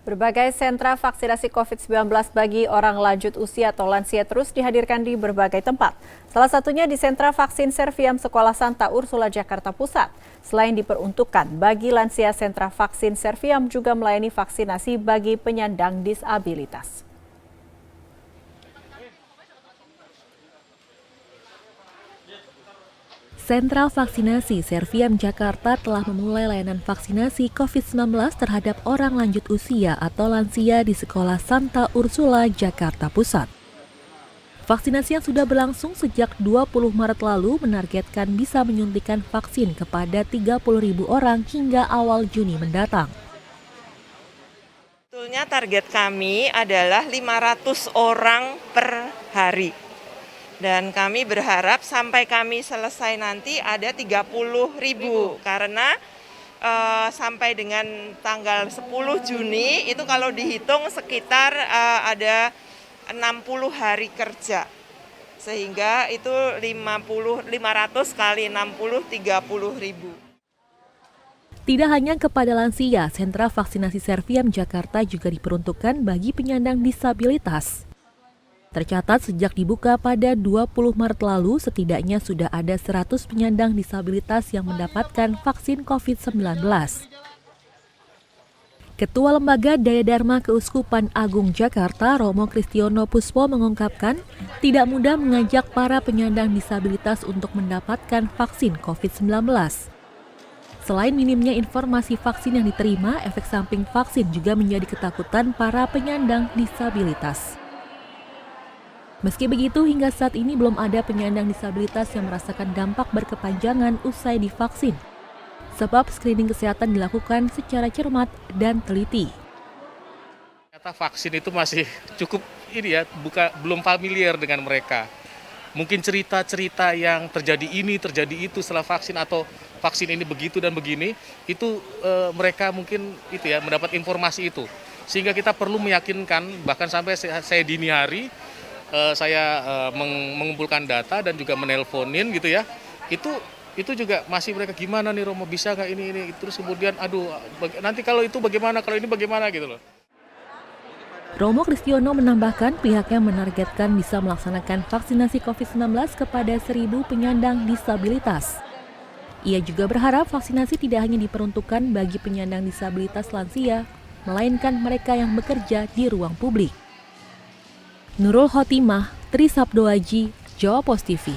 Berbagai sentra vaksinasi COVID-19 bagi orang lanjut usia atau lansia terus dihadirkan di berbagai tempat. Salah satunya di sentra vaksin Serviam Sekolah Santa Ursula, Jakarta Pusat. Selain diperuntukkan bagi lansia, sentra vaksin Serviam juga melayani vaksinasi bagi penyandang disabilitas. Sentral Vaksinasi Serviam Jakarta telah memulai layanan vaksinasi COVID-19 terhadap orang lanjut usia atau lansia di Sekolah Santa Ursula, Jakarta Pusat. Vaksinasi yang sudah berlangsung sejak 20 Maret lalu menargetkan bisa menyuntikkan vaksin kepada 30.000 orang hingga awal Juni mendatang. Sebetulnya target kami adalah 500 orang per hari. Dan kami berharap sampai kami selesai nanti ada 30.000 karena sampai dengan tanggal 10 Juni itu kalau dihitung sekitar ada 60 hari kerja. Sehingga itu 500 kali 60, 30.000. Tidak hanya kepada lansia, sentra vaksinasi Serviam Jakarta juga diperuntukkan bagi penyandang disabilitas. Tercatat sejak dibuka pada 20 Maret lalu, setidaknya sudah ada 100 penyandang disabilitas yang mendapatkan vaksin COVID-19. Ketua Lembaga Daya Dharma Keuskupan Agung Jakarta, Romo Kristiono Puspo mengungkapkan, tidak mudah mengajak para penyandang disabilitas untuk mendapatkan vaksin COVID-19. Selain minimnya informasi vaksin yang diterima, efek samping vaksin juga menjadi ketakutan para penyandang disabilitas. Meski begitu, hingga saat ini belum ada penyandang disabilitas yang merasakan dampak berkepanjangan usai divaksin. Sebab screening kesehatan dilakukan secara cermat dan teliti. Ternyata vaksin itu masih cukup belum familiar dengan mereka. Mungkin cerita-cerita yang terjadi ini, terjadi itu setelah vaksin atau vaksin ini begitu dan begini, itu mereka mungkin mendapat informasi itu. Sehingga kita perlu meyakinkan, bahkan sampai saya dini hari, saya mengumpulkan data dan juga menelponin gitu ya, itu juga masih mereka gimana nih Romo, bisa nggak ini terus kemudian nanti kalau itu bagaimana, kalau ini bagaimana gitu loh. Romo Kristiono menambahkan pihaknya menargetkan bisa melaksanakan vaksinasi COVID-19 kepada 1.000 penyandang disabilitas. Ia juga berharap vaksinasi tidak hanya diperuntukkan bagi penyandang disabilitas lansia, melainkan mereka yang bekerja di ruang publik. Nurul Khotimah, Trisabdo Aji, Jawa Pos TV.